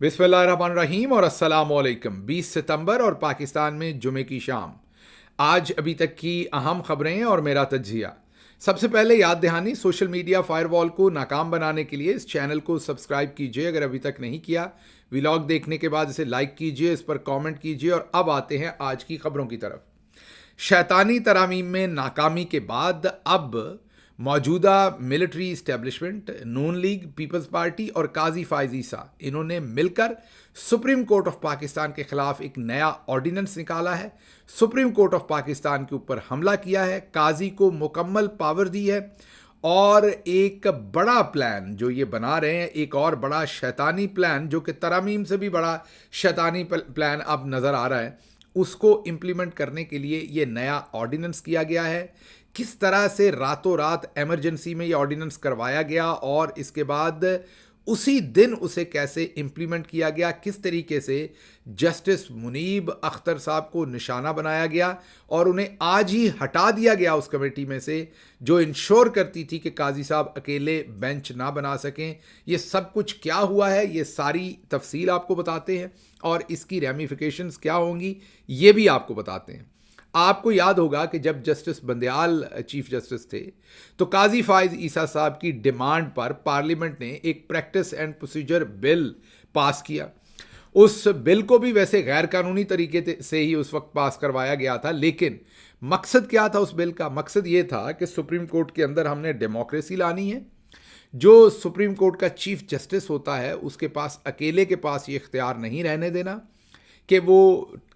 बिस्मिल्लाहिर्रहमानिर्रहीम और अस्सलामुअलैकुम। 20 सितंबर और पाकिस्तान में जुमे की शाम। आज अभी तक की अहम खबरें और मेरा तज्जिया। सबसे पहले याद दहानी, सोशल मीडिया फायरवॉल को नाकाम बनाने के लिए इस चैनल को सब्सक्राइब कीजिए अगर अभी तक नहीं किया। व्लॉग देखने के बाद इसे लाइक कीजिए, इस पर कमेंट कीजिए। और अब आते हैं आज की खबरों की तरफ। शैतानी तरामीम में नाकामी के बाद अब मौजूदा मिलिट्री इस्टेब्लिशमेंट, नून लीग, पीपल्स पार्टी और काजी फायज ईसा, इन्होंने मिलकर सुप्रीम कोर्ट ऑफ पाकिस्तान के खिलाफ एक नया ऑर्डिनेंस निकाला है। सुप्रीम कोर्ट ऑफ पाकिस्तान के ऊपर हमला किया है, काजी को मुकम्मल पावर दी है और एक बड़ा प्लान जो ये बना रहे हैं, एक और बड़ा शैतानी प्लान जो कि तरामीम से भी बड़ा शैतानी प्लान अब नज़र आ रहा है, उसको इम्प्लीमेंट करने के लिए ये नया ऑर्डिनेंस किया गया है। किस तरह से रातों रात इमरजेंसी में ये ऑर्डिनेंस करवाया गया और इसके बाद उसी दिन उसे कैसे इम्प्लीमेंट किया गया, किस तरीके से जस्टिस मुनीब अख्तर साहब को निशाना बनाया गया और उन्हें आज ही हटा दिया गया उस कमेटी में से जो इंश्योर करती थी कि काजी साहब अकेले बेंच ना बना सकें। ये सब कुछ क्या हुआ है, ये सारी तफसील आपको बताते हैं और इसकी रेमिफिकेशंस क्या होंगी ये भी आपको बताते हैं। आपको याद होगा कि जब जस्टिस बंदयाल चीफ जस्टिस थे तो काजी फायज ईसा साहब की डिमांड पर पार्लियामेंट ने एक practice and procedure bill pass किया। उस बिल को भी वैसे गैर कानूनी तरीके से ही उस वक्त पास करवाया गया था, लेकिन मकसद क्या था उस बिल का? मकसद ये था कि सुप्रीम कोर्ट के अंदर हमने डेमोक्रेसी लानी है। जो सुप्रीम कोर्ट का चीफ जस्टिस होता है उसके पास अकेले के पास ये इख्तियार नहीं रहने देना कि वो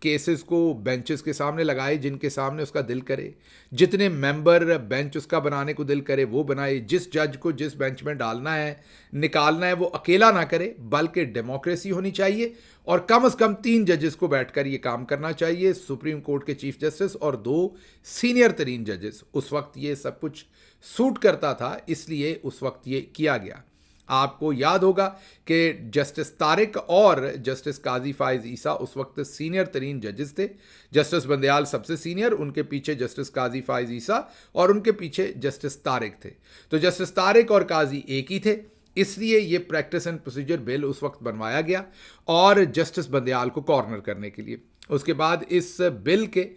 केसेस को बेंचेस के सामने लगाए जिनके सामने उसका दिल करे, जितने मेंबर बेंच उसका बनाने को दिल करे वो बनाए, जिस जज को जिस बेंच में डालना है निकालना है वो अकेला ना करे, बल्कि डेमोक्रेसी होनी चाहिए और कम से कम 3 जजेस को बैठकर ये काम करना चाहिए, सुप्रीम कोर्ट के चीफ जस्टिस और 2 सीनियर तरीन जजेस। उस वक्त ये सब कुछ सूट करता था, इसलिए उस वक्त ये किया गया। आपको याद होगा कि जस्टिस तारिक और जस्टिस काजी फायज ईसा उस वक्त सीनियर तरीन जजेस थे। जस्टिस बंदयाल सबसे सीनियर, उनके पीछे जस्टिस काजी फायज ईसा और उनके पीछे जस्टिस तारिक थे। तो जस्टिस तारिक और काजी एक ही थे, इसलिए ये प्रैक्टिस एंड प्रोसीजर बिल उस वक्त बनवाया गया और जस्टिस बंदयाल को कॉर्नर करने के लिए। उसके बाद इस बिल के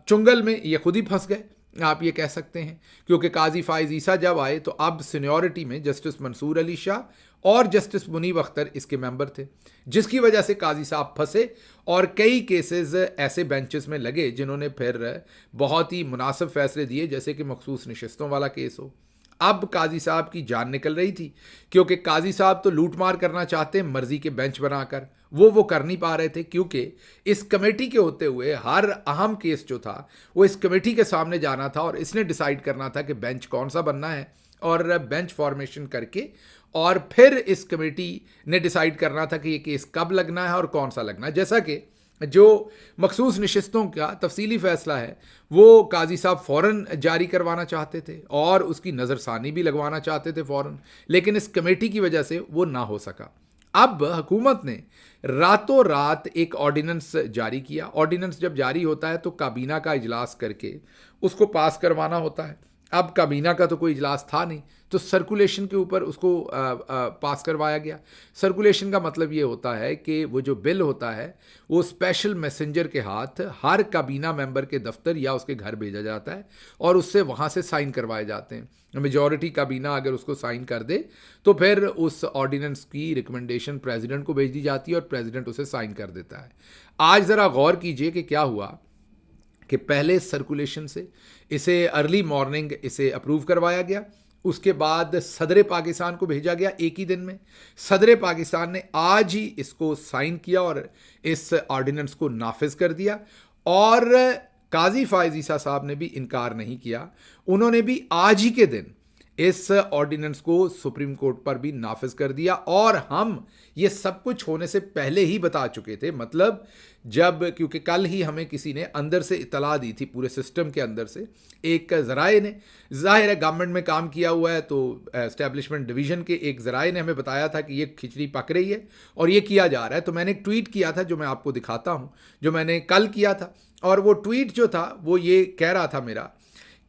चुंगल में ये खुद ही फंस गए, आप ये कह सकते हैं, क्योंकि काजी फायज ईसा जब आए तो अब सीनियरिटी में जस्टिस मंसूर अली शाह और जस्टिस मुनीब अख्तर इसके मेंबर थे, जिसकी वजह से काजी साहब फंसे और कई केसेस ऐसे बेंचेस में लगे जिन्होंने फिर बहुत ही मुनासिब फैसले दिए, जैसे कि मखसूस नशिस्तों वाला केस हो। अब काजी साहब की जान निकल रही थी क्योंकि काजी साहब तो लूट मार करना चाहते हैं मर्जी के बेंच बनाकर, वो कर नहीं पा रहे थे क्योंकि इस कमेटी के होते हुए हर अहम केस जो था वो इस कमेटी के सामने जाना था और इसने डिसाइड करना था कि बेंच कौन सा बनना है और बेंच फॉर्मेशन करके और फिर इस कमेटी ने डिसाइड करना था कि ये केस कब लगना है और कौन सा लगना है। जैसा कि जो मखसूस नशिस्तों का तफसीली फ़ैसला है वो काजी साहब फ़ौरन जारी करवाना चाहते थे और उसकी नज़रसानी भी लगवाना चाहते थे फ़ौरन, लेकिन इस कमेटी की वजह से वो ना हो सका। अब हुकूमत ने रातों रात एक ऑर्डिनेंस जारी किया। ऑर्डिनेंस जब जारी होता है तो काबीना का इजलास करके उसको पास करवाना होता है। अब काबीना का तो कोई इजलास था नहीं, तो सर्कुलेशन के ऊपर उसको पास करवाया गया। सर्कुलेशन का मतलब ये होता है कि वो जो बिल होता है वो स्पेशल मैसेंजर के हाथ हर काबीना मेंबर के दफ्तर या उसके घर भेजा जाता है और उससे वहाँ से साइन करवाए जाते हैं। मेजॉरिटी काबीना अगर उसको साइन कर दे तो फिर उस ऑर्डिनेंस की रिकमेंडेशन प्रेसिडेंट को भेज दी जाती है और प्रेसिडेंट उसे साइन कर देता है। आज ज़रा गौर कीजिए कि क्या हुआ कि पहले सर्कुलेशन से इसे अर्ली मॉर्निंग इसे अप्रूव करवाया गया, उसके बाद सदर पाकिस्तान को भेजा गया एक ही दिन में। सदर पाकिस्तान ने आज ही इसको साइन किया और इस ऑर्डिनेंस को नाफिज कर दिया और काजी फायज ईसा साहब ने भी इनकार नहीं किया, उन्होंने भी आज ही के दिन इस ऑर्डिनेंस को सुप्रीम कोर्ट पर भी नाफिज कर दिया। और हम ये सब कुछ होने से पहले ही बता चुके थे, मतलब जब, क्योंकि कल ही हमें किसी ने अंदर से इतला दी थी, पूरे सिस्टम के अंदर से एक ज़राए ने, जाहिर है गवर्नमेंट में काम किया हुआ है तो एस्टेब्लिशमेंट डिवीज़न के एक ज़राए ने हमें बताया था कि ये खिचड़ी पक रही है और ये किया जा रहा है। तो मैंने एक ट्वीट किया था जो मैं आपको दिखाता हूँ, जो मैंने कल किया था, और वो ट्वीट जो था वो ये कह रहा था मेरा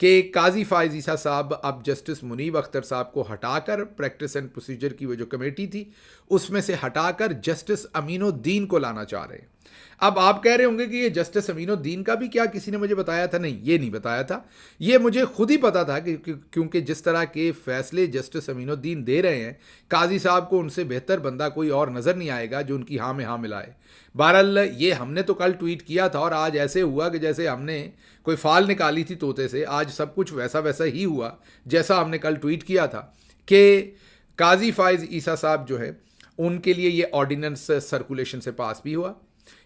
कि काजी फायज ईसा साहब अब जस्टिस मुनीब अख्तर साहब को हटाकर प्रैक्टिस एंड प्रोसीजर की वो जो कमेटी थी उसमें से हटाकर जस्टिस अमीनुद्दीन को लाना चाह रहे हैं। अब आप कह रहे होंगे कि ये जस्टिस अमीनुद्दीन का भी क्या किसी ने मुझे बताया था? नहीं, ये नहीं बताया था, ये मुझे खुद ही पता था क्योंकि जिस तरह के फैसले जस्टिस अमीनुद्दीन दे रहे हैं, काजी साहब को उनसे बेहतर बंदा कोई और नज़र नहीं आएगा जो उनकी हाँ में हाँ मिलाए। बहरहाल ये हमने तो कल ट्वीट किया था और आज ऐसे हुआ कि जैसे हमने कोई फाल निकाली थी तोते से, आज सब कुछ वैसा वैसा ही हुआ जैसा हमने कल ट्वीट किया था कि काजी फायज ईसा साहब जो है उनके लिए ये ऑर्डिनेंस सर्कुलेशन से पास भी हुआ,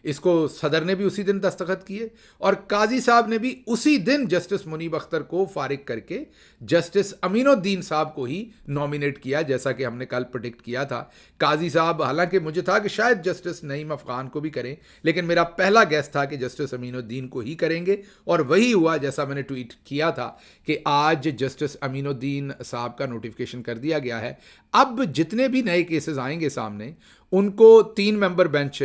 इसको सदर ने भी उसी दिन दस्तखत किए और काजी साहब ने भी उसी दिन जस्टिस मुनीब अख्तर को फारिग करके जस्टिस अमीनुद्दीन साहब को ही नॉमिनेट किया, जैसा कि हमने कल प्रेडिक्ट किया था। काजी साहब, हालांकि मुझे था कि शायद जस्टिस नईम अफगान को भी करें, लेकिन मेरा पहला गैस था कि जस्टिस अमीनुद्दीन को ही करेंगे और वही हुआ जैसा मैंने ट्वीट किया था कि आज जस्टिस अमीनुद्दीन साहब का नोटिफिकेशन कर दिया गया है। अब जितने भी नए केसेस आएंगे सामने उनको 3 मेंबर बेंच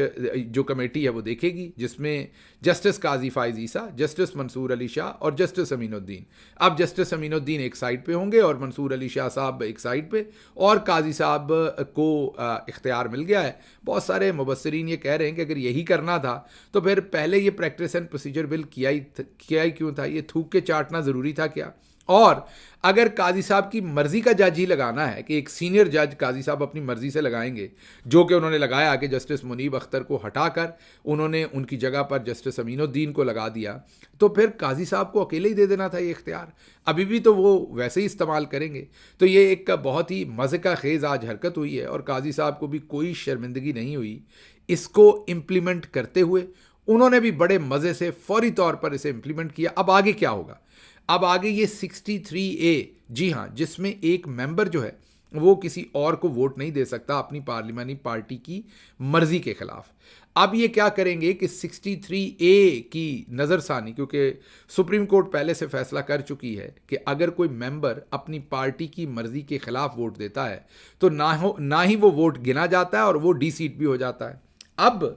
जो कमेटी है वो देखेगी, जिसमें जस्टिस काजी फायज ईसा, जस्टिस मंसूर अली शाह और जस्टिस अमीनुद्दीन। अब जस्टिस अमीनुद्दीन एक साइड पे होंगे और मंसूर अली शाह साहब एक साइड पे, और काजी साहब को इख्तियार मिल गया है। बहुत सारे मुबस्सिरीन ये कह रहे हैं कि अगर यही करना था तो फिर पहले ये प्रैक्टिस एंड प्रोसीजर बिल किया ही क्यों था? ये थूक के चाटना ज़रूरी था क्या? और अगर काजी साहब की मर्जी का जज ही लगाना है कि एक सीनियर जज काजी साहब अपनी मर्जी से लगाएंगे, जो कि उन्होंने लगाया कि जस्टिस मुनीब अख्तर को हटाकर उन्होंने उनकी जगह पर जस्टिस अमीनुद्दीन को लगा दिया, तो फिर काजी साहब को अकेले ही दे देना था ये इख्तियार। अभी भी तो वो वैसे ही इस्तेमाल करेंगे। तो ये एक बहुत ही मज़े का खेज़ आज हरकत हुई है और काजी साहब को भी कोई शर्मिंदगी नहीं हुई। इसको इम्प्लीमेंट करते हुए उन्होंने भी बड़े मज़े से फौरी तौर पर इसे इम्प्लीमेंट किया। अब आगे क्या होगा? अब आगे ये 63A, जी हाँ, जिसमें एक मेंबर जो है वो किसी और को वोट नहीं दे सकता अपनी पार्लियामानी पार्टी की मर्जी के खिलाफ। अब ये क्या करेंगे कि 63A की नज़रसानी, क्योंकि सुप्रीम कोर्ट पहले से फैसला कर चुकी है कि अगर कोई मेंबर अपनी पार्टी की मर्जी के खिलाफ वोट देता है तो ना ही वो वोट गिना जाता है और वो डी-सीट भी हो जाता है। अब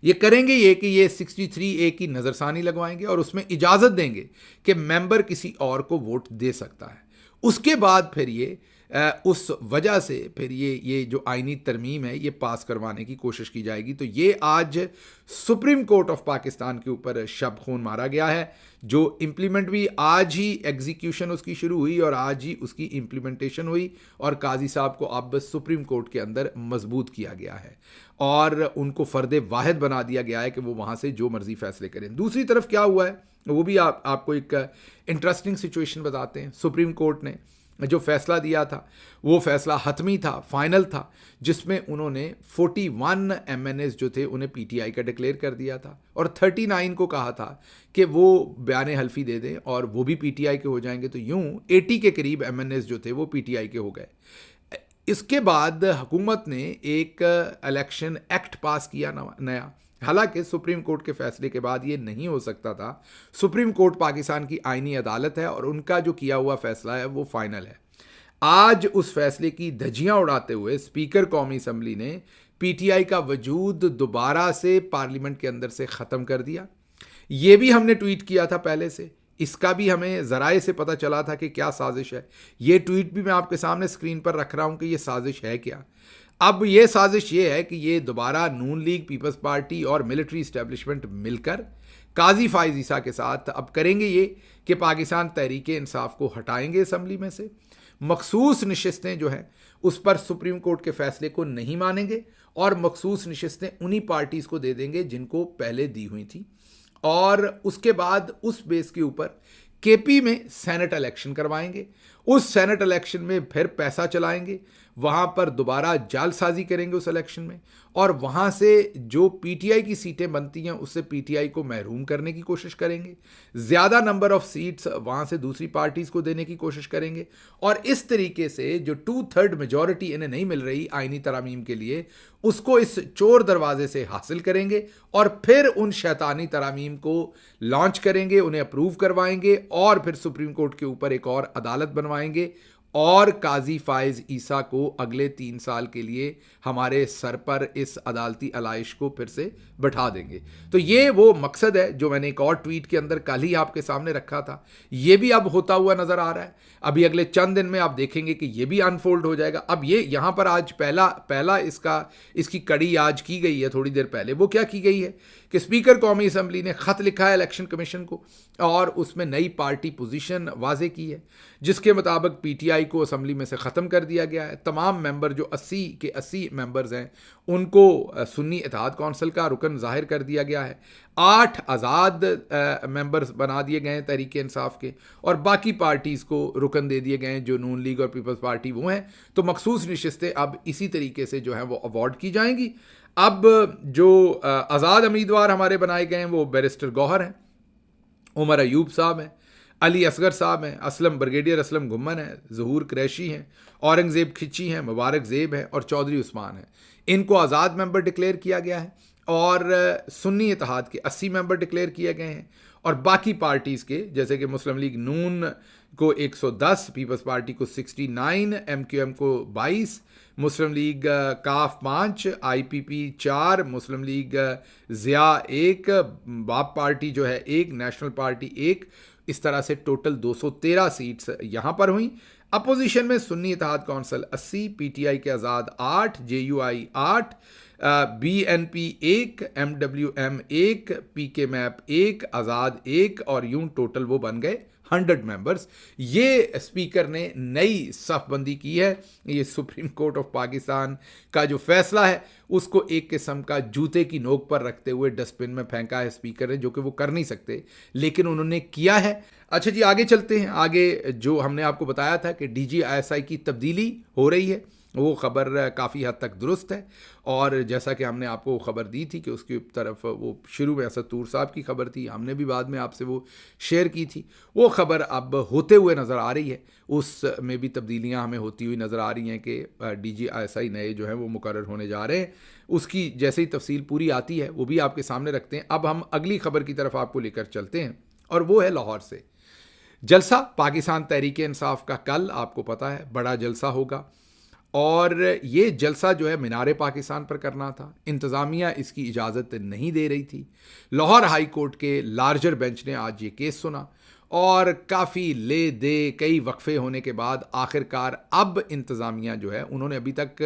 ये करेंगे ये कि ये 63A की नज़रसानी लगवाएंगे और उसमें इजाज़त देंगे कि मेंबर किसी और को वोट दे सकता है। उसके बाद फिर ये उस वजह से फिर ये जो आईनी तरमीम है ये पास करवाने की कोशिश की जाएगी। तो ये आज सुप्रीम कोर्ट ऑफ पाकिस्तान के ऊपर शब खून मारा गया है, जो इम्प्लीमेंट भी आज ही एग्जीक्यूशन उसकी शुरू हुई और आज ही उसकी इम्प्लीमेंटेशन हुई और काजी साहब को अब सुप्रीम कोर्ट के अंदर मजबूत किया गया है और उनको फ़र्द वाहिद बना दिया गया है कि वो वहाँ से जो मर्जी फैसले करें। दूसरी तरफ क्या हुआ है वो भी आपको एक इंटरेस्टिंग सिचुएशन बताते हैं। सुप्रीम कोर्ट ने जो फैसला दिया था वो फैसला हतमी था, फाइनल था, जिसमें उन्होंने 41 MNAs जो थे उन्हें PTI का डिक्लेयर कर दिया था और 39 को कहा था कि वो बयान हल्फी दे दें और वो भी PTI के हो जाएंगे। तो यूं 80 के करीब MNAs जो थे वो PTI के हो गए। इसके बाद हुकूमत ने एक इलेक्शन एक्ट पास किया नया। हालांकि सुप्रीम कोर्ट के फैसले के बाद ये नहीं हो सकता था। सुप्रीम कोर्ट पाकिस्तान की आईनी अदालत है और उनका जो किया हुआ फैसला है वो फाइनल है। आज उस फैसले की धज्जियां उड़ाते हुए स्पीकर कौमी असम्बली ने PTI का वजूद दोबारा से पार्लियामेंट के अंदर से ख़त्म कर दिया। ये भी हमने ट्वीट किया था पहले से, इसका भी हमें ज़राए से पता चला था कि क्या साजिश है। ये ट्वीट भी मैं आपके सामने स्क्रीन पर रख रहा हूँ कि ये साजिश है क्या। अब ये साजिश ये है कि ये दोबारा नून लीग, पीपल्स पार्टी और मिलिट्री इस्टेब्लिशमेंट मिलकर काजी फायज ईसा के साथ अब करेंगे ये कि पाकिस्तान तहरीक इंसाफ को हटाएंगे असम्बली में से। मखसूस नशिस्तें जो हैं उस पर सुप्रीम कोर्ट के फैसले को नहीं मानेंगे और मखसूस नशिस्तें उन्हीं पार्टीज़ को दे देंगे जिनको पहले दी हुई थी और उसके बाद उस बेस के ऊपर KP में सेनेट इलेक्शन करवाएंगे। उस सेनेट इलेक्शन में फिर पैसा चलाएंगे, वहाँ पर दोबारा जालसाजी करेंगे उस इलेक्शन में और वहाँ से जो PTI की सीटें बनती हैं उससे PTI को महरूम करने की कोशिश करेंगे। ज़्यादा नंबर ऑफ़ सीट्स वहाँ से दूसरी पार्टीज़ को देने की कोशिश करेंगे और इस तरीके से जो 2/3 मेजॉरिटी इन्हें नहीं मिल रही आईनी तरामीम के लिए, उसको इस चोर दरवाजे से हासिल करेंगे और फिर उन शैतानी तरामीम को लॉन्च करेंगे, उन्हें अप्रूव करवाएंगे और फिर सुप्रीम कोर्ट के ऊपर एक और अदालत बनवाएंगे और काजी फायज ईसा को अगले 3 साल के लिए हमारे सर पर इस अदालती अलाइश को फिर से बैठा देंगे। तो ये वो मकसद है जो मैंने एक और ट्वीट के अंदर कल ही आपके सामने रखा था, ये भी अब होता हुआ नजर आ रहा है। अभी अगले चंद दिन में आप देखेंगे कि ये भी अनफोल्ड हो जाएगा। अब ये यहां पर आज पहला इसकी कड़ी आज की गई है थोड़ी देर पहले। वो क्या की गई है कि स्पीकर कौमी असम्बली ने खत लिखा है इलेक्शन कमीशन को और उसमें नई पार्टी पोजीशन वाजे की है, जिसके मुताबिक पीटीआई को असम्बली में से ख़त्म कर दिया गया है। तमाम मेंबर जो 80 के 80 मेंबर्स हैं उनको सुन्नी इत्तेहाद कौंसिल का रुकन जाहिर कर दिया गया है। 8 आज़ाद मेंबर्स बना दिए गए हैं तहरीक इंसाफ के, और बाकी पार्टीज़ को रुकन दे दिए गए हैं जो नून लीग और पीपल्स पार्टी वो हैं। तो मखसूस नशिस्तें अब इसी तरीके से जो हैं वो अवार्ड की जाएंगी। अब जो आज़ाद उम्मीदवार हमारे बनाए गए हैं वो बैरिस्टर गौहर हैं, उमर अयूब साहब हैं, अली असगर साहब हैं, असलम ब्रिगेडियर असलम घुम्मन है, ज़हूर कुरैशी हैं, औरंगज़ेब खिची हैं, मुबारक ज़ेब हैं और चौधरी उस्मान हैं। इनको आज़ाद मेंबर डिक्लेयर किया गया है और सुन्नी इत्तेहाद के 80 मेंबर डिक्लेयर किए गए हैं। और बाकी पार्टीज़ के जैसे कि मुस्लिम लीग नून को 110, पीपल्स पार्टी को 69, MQM को 22, मुस्लिम लीग काफ 5, IPP 4, मुस्लिम लीग ज़िया 1, बाप पार्टी जो है 1, नेशनल पार्टी 1, इस तरह से टोटल 213 सीट्स यहाँ पर हुई। अपोजिशन में सुन्नी इत्तेहाद कौंसिल 80, PTI के आज़ाद 8, JUI 8, BNP 1, MWM 1, PK map 1, आज़ाद 1 और यूं टोटल वो बन गए 100 मेंबर्स। ये स्पीकर ने नई सफ़बंदी की है। ये सुप्रीम कोर्ट ऑफ पाकिस्तान का जो फैसला है उसको एक किस्म का जूते की नोक पर रखते हुए डस्टबिन में फेंका है स्पीकर ने, जो कि वो कर नहीं सकते लेकिन उन्होंने किया है। अच्छा जी, आगे चलते हैं। आगे जो हमने आपको बताया था कि DGISI की तब्दीली हो रही है, वो ख़बर काफ़ी हद तक दुरुस्त है। और जैसा कि हमने आपको खबर दी थी कि उसकी तरफ वो शुरू में असद तूर साहब की खबर थी, हमने भी बाद में आपसे वो शेयर की थी, वो खबर अब होते हुए नज़र आ रही है। उसमें भी तब्दीलियां हमें होती हुई नज़र आ रही हैं कि DGISI नए जो हैं वो मुकर्रर होने जा रहे हैं। उसकी जैसे ही तफसील पूरी आती है वो भी आपके सामने रखते हैं। अब हम अगली खबर की तरफ आपको लेकर चलते हैं और वो है लाहौर से जलसा। पाकिस्तान तहरीक इंसाफ का कल आपको पता है बड़ा जलसा होगा और ये जलसा जो है मीनार पाकिस्तान पर करना था। इंतज़ामिया इसकी इजाज़त नहीं दे रही थी। लाहौर हाई कोर्ट के लार्जर बेंच ने आज ये केस सुना और काफ़ी ले दे कई वक्फे होने के बाद आखिरकार अब इंतज़ामिया जो है उन्होंने अभी तक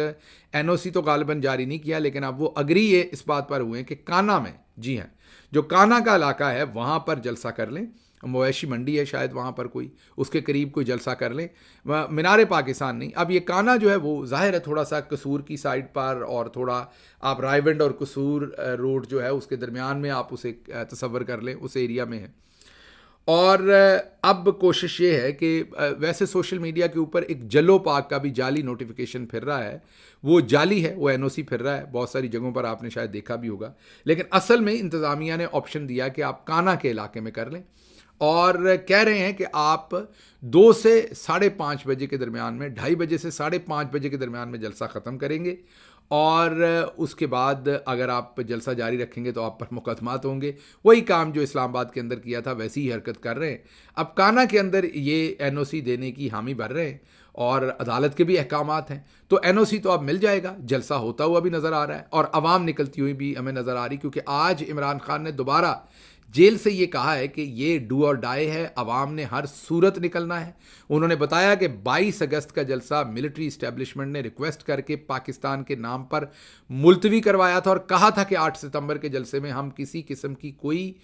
NOC तो गालिबन जारी नहीं किया, लेकिन अब वो अग्री ये इस बात पर हुए कि काना में, जी हाँ, जो काना का इलाका है वहाँ पर जलसा कर लें। मवेशी मंडी है शायद वहाँ पर कोई, उसके करीब कोई जलसा कर लें, मीनार पाकिस्तान नहीं। अब ये काना जो है वो जाहिर है थोड़ा सा कसूर की साइड पर और थोड़ा आप रायविंड और कसूर रोड जो है उसके दरमियान में आप उसे तसव्वुर कर लें, उस एरिया में है। और अब कोशिश ये है कि वैसे सोशल मीडिया के ऊपर एक जलो पाक का भी जाली नोटिफिकेशन फिर रहा है। वो जाली है, वो NOC फिर रहा है, बहुत सारी जगहों पर आपने शायद देखा भी होगा। लेकिन असल में इंतज़ामिया ने ऑप्शन दिया कि आप काना के इलाके में कर लें और कह रहे हैं कि आप 2 से 5:30 बजे के दरमियान में, 2:30 बजे से 5:30 बजे के दरमियान में जलसा ख़त्म करेंगे और उसके बाद अगर आप जलसा जारी रखेंगे तो आप पर मुकदमात होंगे। वही काम जो इस्लामाबाद के अंदर किया था वैसी ही हरकत कर रहे हैं। अब काना के अंदर ये NOC देने की हामी भर रहे हैं और अदालत के भी अहकामात हैं, तो NOC तो अब मिल जाएगा। जलसा होता हुआ भी नज़र आ रहा है और आवाम निकलती हुई भी हमें नज़र आ रही, क्योंकि आज इमरान खान ने दोबारा जेल से ये कहा है कि ये डू और डाई है, अवाम ने हर सूरत निकलना है। उन्होंने बताया कि 22 अगस्त का जलसा मिलिट्री इस्टेब्लिशमेंट ने रिक्वेस्ट करके पाकिस्तान के नाम पर मुलतवी करवाया था और कहा था कि 8 सितंबर के जलसे में हम किसी किस्म की कोई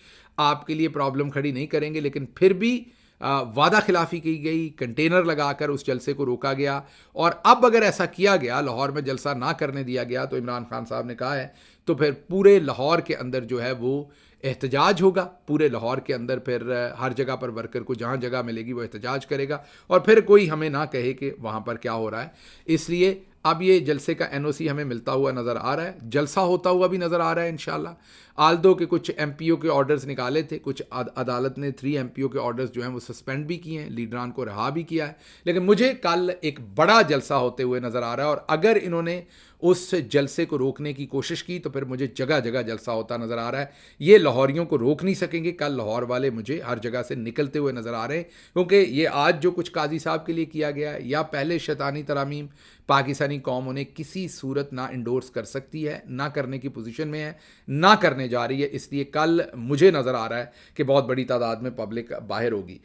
आपके लिए प्रॉब्लम खड़ी नहीं करेंगे, लेकिन फिर भी वादा खिलाफी की गई, कंटेनर लगाकर उस जलसे को रोका गया। और अब अगर ऐसा किया गया, लाहौर में जलसा ना करने दिया गया, तो इमरान खान साहब ने कहा है तो फिर पूरे लाहौर के अंदर जो है वो एहतजाज होगा। पूरे लाहौर के अंदर फिर हर जगह पर वर्कर को जहाँ जगह मिलेगी वो एहतजाज करेगा और फिर कोई हमें ना कहे कि वहाँ पर क्या हो रहा है। इसलिए अब ये जलसे का NOC हमें मिलता हुआ नज़र आ रहा है, जलसा होता हुआ भी नज़र आ रहा है इंशाल्लाह। आल्दो के कुछ MPO के ऑर्डर्स निकाले थे, कुछ अदालत ने 3 MPO के ऑर्डर्स जो हैं वो सस्पेंड भी किए हैं, लीडरान को रहा भी किया है। लेकिन मुझे कल एक बड़ा जलसा होते हुए नज़र आ रहा है और अगर इन्होंने उस जलसे को रोकने की कोशिश की तो फिर मुझे जगह जगह जलसा होता नज़र आ रहा है। ये लाहौरियों को रोक नहीं सकेंगे। कल लाहौर वाले मुझे हर जगह से निकलते हुए नज़र आ रहे हैं, क्योंकि ये आज जो कुछ काजी साहब के लिए किया गया है या पहले शैतानी तरामीम पाकिस्तानी कौम उन्हें किसी सूरत ना इंडोर्स कर सकती है, ना करने की पोजीशन में है, ना करने जा रही है। इसलिए कल मुझे नज़र आ रहा है कि बहुत बड़ी तादाद में पब्लिक बाहर होगी।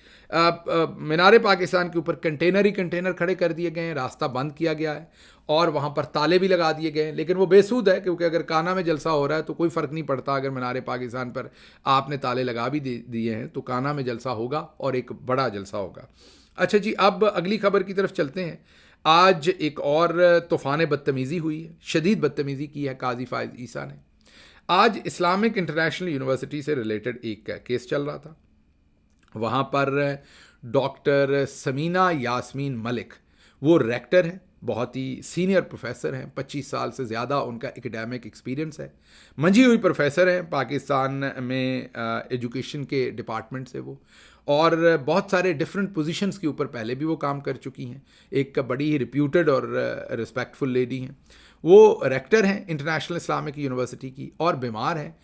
मीनार पाकिस्तान के ऊपर कंटेनर ही कंटेनर खड़े कर दिए गए हैं, रास्ता बंद किया गया है और वहाँ पर ताले भी लगा दिए गए हैं, लेकिन वो बेसूद है, क्योंकि अगर काना में जलसा हो रहा है तो कोई फ़र्क नहीं पड़ता। अगर मीनार पाकिस्तान पर आपने ताले लगा भी दिए हैं तो काना में जलसा होगा और एक बड़ा जलसा होगा। अच्छा जी, अब अगली खबर की तरफ चलते हैं। आज एक और तूफ़ान बदतमीज़ी हुई है, शदीद बदतमीज़ी की है काजी फ़ाइज़ ईसा ने। आज इस्लामिक इंटरनेशनल यूनिवर्सिटी से रिलेटेड एक केस चल रहा था। वहाँ पर डॉक्टर समीना यास्मीन मलिक, वो रेक्टर हैं, बहुत ही सीनियर प्रोफेसर हैं, 25 साल से ज़्यादा उनका एकेडमिक एक्सपीरियंस है, मंझी हुई प्रोफेसर हैं पाकिस्तान में एजुकेशन के डिपार्टमेंट से वो, और बहुत सारे डिफरेंट पोजीशंस के ऊपर पहले भी वो काम कर चुकी हैं। एक बड़ी ही रिप्यूटेड और रिस्पेक्टफुल लेडी हैं। वो रेक्टर हैं इंटरनेशनल इस्लामिक यूनिवर्सिटी की और बीमार हैं।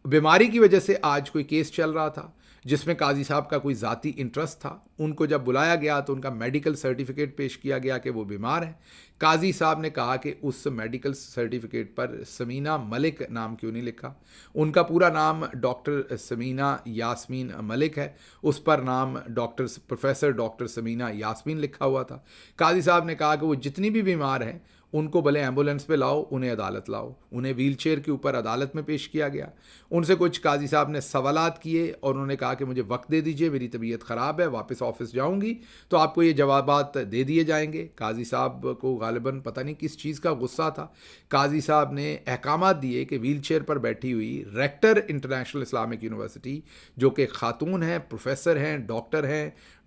बीमारी की वजह से आज कोई केस चल रहा था जिसमें काजी साहब का कोई ज़ाती इंटरेस्ट था। उनको जब बुलाया गया तो उनका मेडिकल सर्टिफिकेट पेश किया गया कि वो बीमार हैं। काजी साहब ने कहा कि उस मेडिकल सर्टिफिकेट पर समीना मलिक नाम क्यों नहीं लिखा। उनका पूरा नाम डॉक्टर समीना यास्मीन मलिक है, उस पर नाम प्रोफेसर डॉक्टर समीना यास्मीन लिखा हुआ था। काजी साहब ने कहा कि वो जितनी भी बीमार हैं उनको भले एम्बुलेंस पे लाओ, उन्हें अदालत लाओ। उन्हें व्हील चेयर के ऊपर अदालत में पेश किया गया। उनसे कुछ काजी साहब ने सवालात किए और उन्होंने कहा कि मुझे वक्त दे दीजिए, मेरी तबीयत ख़राब है, वापस ऑफिस जाऊंगी तो आपको ये जवाबात दे दिए जाएंगे। काजी साहब को गालिबन पता नहीं किस चीज़ का गुस्सा था। काजी साहब ने अहकामात दिए कि व्हील चेयर पर बैठी हुई रेक्टर इंटरनेशनल इस्लामिक यूनिवर्सिटी, जो कि खातून हैं, प्रोफेसर हैं,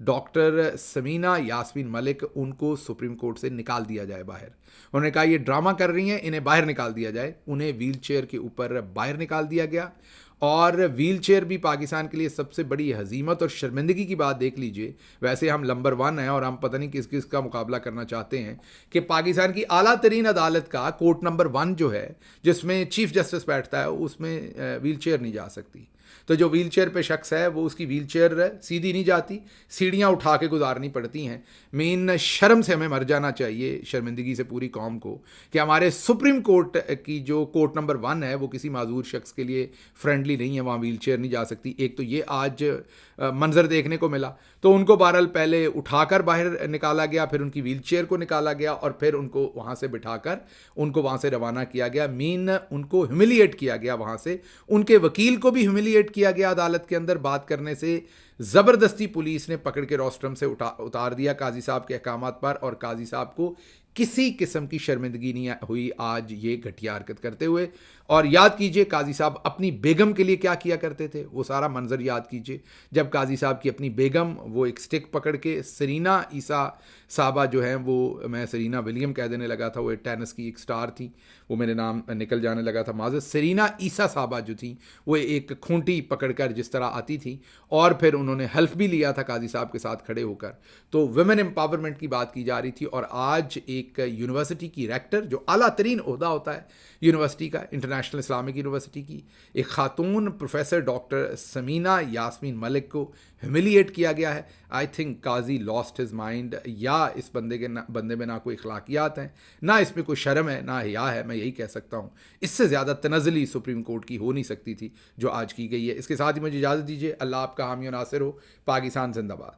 डॉक्टर समीना यास्मीन मलिक, उनको सुप्रीम कोर्ट से निकाल दिया जाए बाहर। उन्होंने कहा ये ड्रामा कर रही हैं, इन्हें बाहर निकाल दिया जाए। उन्हें व्हील चेयर के ऊपर बाहर निकाल दिया गया। और व्हील चेयर भी पाकिस्तान के लिए सबसे बड़ी हजीमत और शर्मिंदगी की बात देख लीजिए। वैसे हम नंबर 1 हैं और हम पता नहीं किस किस का मुकाबला करना चाहते हैं कि पाकिस्तान की आला तरीन अदालत का कोर्ट नंबर 1 जो है, जिसमें चीफ जस्टिस बैठता है, उसमें व्हील चेयर नहीं जा सकती। तो जो व्हील चेयर पे शख्स है वो उसकी व्हील चेयर सीधी नहीं जाती, सीढ़ियाँ उठा के गुजारनी पड़ती हैं। मेन शर्म से हमें मर जाना चाहिए, शर्मिंदगी से पूरी कौम को, कि हमारे सुप्रीम कोर्ट की जो कोर्ट नंबर 1 है वो किसी माजूर शख्स के लिए फ्रेंडली नहीं है, वहाँ व्हील चेयर नहीं जा सकती। एक तो ये आज मंजर देखने को मिला। तो उनको बहरहाल पहले उठाकर बाहर निकाला गया, फिर उनकी व्हील चेयर को निकाला गया और फिर उनको वहाँ से बिठाकर उनको वहाँ से रवाना किया गया। उनको ह्यूमिलिएट किया गया वहाँ से। उनके वकील को भी ह्यूमिलिएट किया गया अदालत के अंदर बात करने से। ज़बरदस्ती पुलिस ने पकड़ के रोस्ट्रम से उतार दिया काजी साहब के अहकामात पर, और काजी साहब को किसी किस्म की शर्मिंदगी नहीं हुई आज ये घटिया हरकत करते हुए। और याद कीजिए काजी साहब अपनी बेगम के लिए क्या किया करते थे, वो सारा मंजर याद कीजिए। जब काजी साहब की अपनी बेगम, वो एक स्टिक पकड़ के, सरीना ईसा साहबा जो हैं, वो मैं सरीना विलियम कह देने लगा था, वो एक टेनिस की एक स्टार थी, वो मेरे नाम निकल जाने लगा था माज़रत। सरीना ईसा साहबा जो थी वो एक खूंटी पकड़कर जिस तरह आती थी, और फिर उन्होंने हल्फ भी लिया था काजी साहब के साथ खड़े होकर। तो वुमेन एम्पावरमेंट की बात की जा रही थी। और आज एक यूनिवर्सिटी की रेक्टर, जो आला तरीन ओहदा होता है यूनिवर्सिटी का, इंटरनेशनल इस्लामिक यूनिवर्सिटी की, एक खातून प्रोफेसर डॉक्टर समीना यास्मीन मलिक को ह्यूमिलिएट किया गया है। I think Qazi lost his mind, या इस बंदे में ना कोई अखलाकियात हैं, ना इसमें कोई शर्म है, ना हया है। मैं यही कह सकता हूँ इससे ज़्यादा तनज़ली सुप्रीम कोर्ट की हो नहीं सकती थी जो आज की गई है। इसके साथ ही मुझे इजाज़त दीजिए। अल्लाह आपका हामी और नासिर हो। पाकिस्तान जिंदाबाद।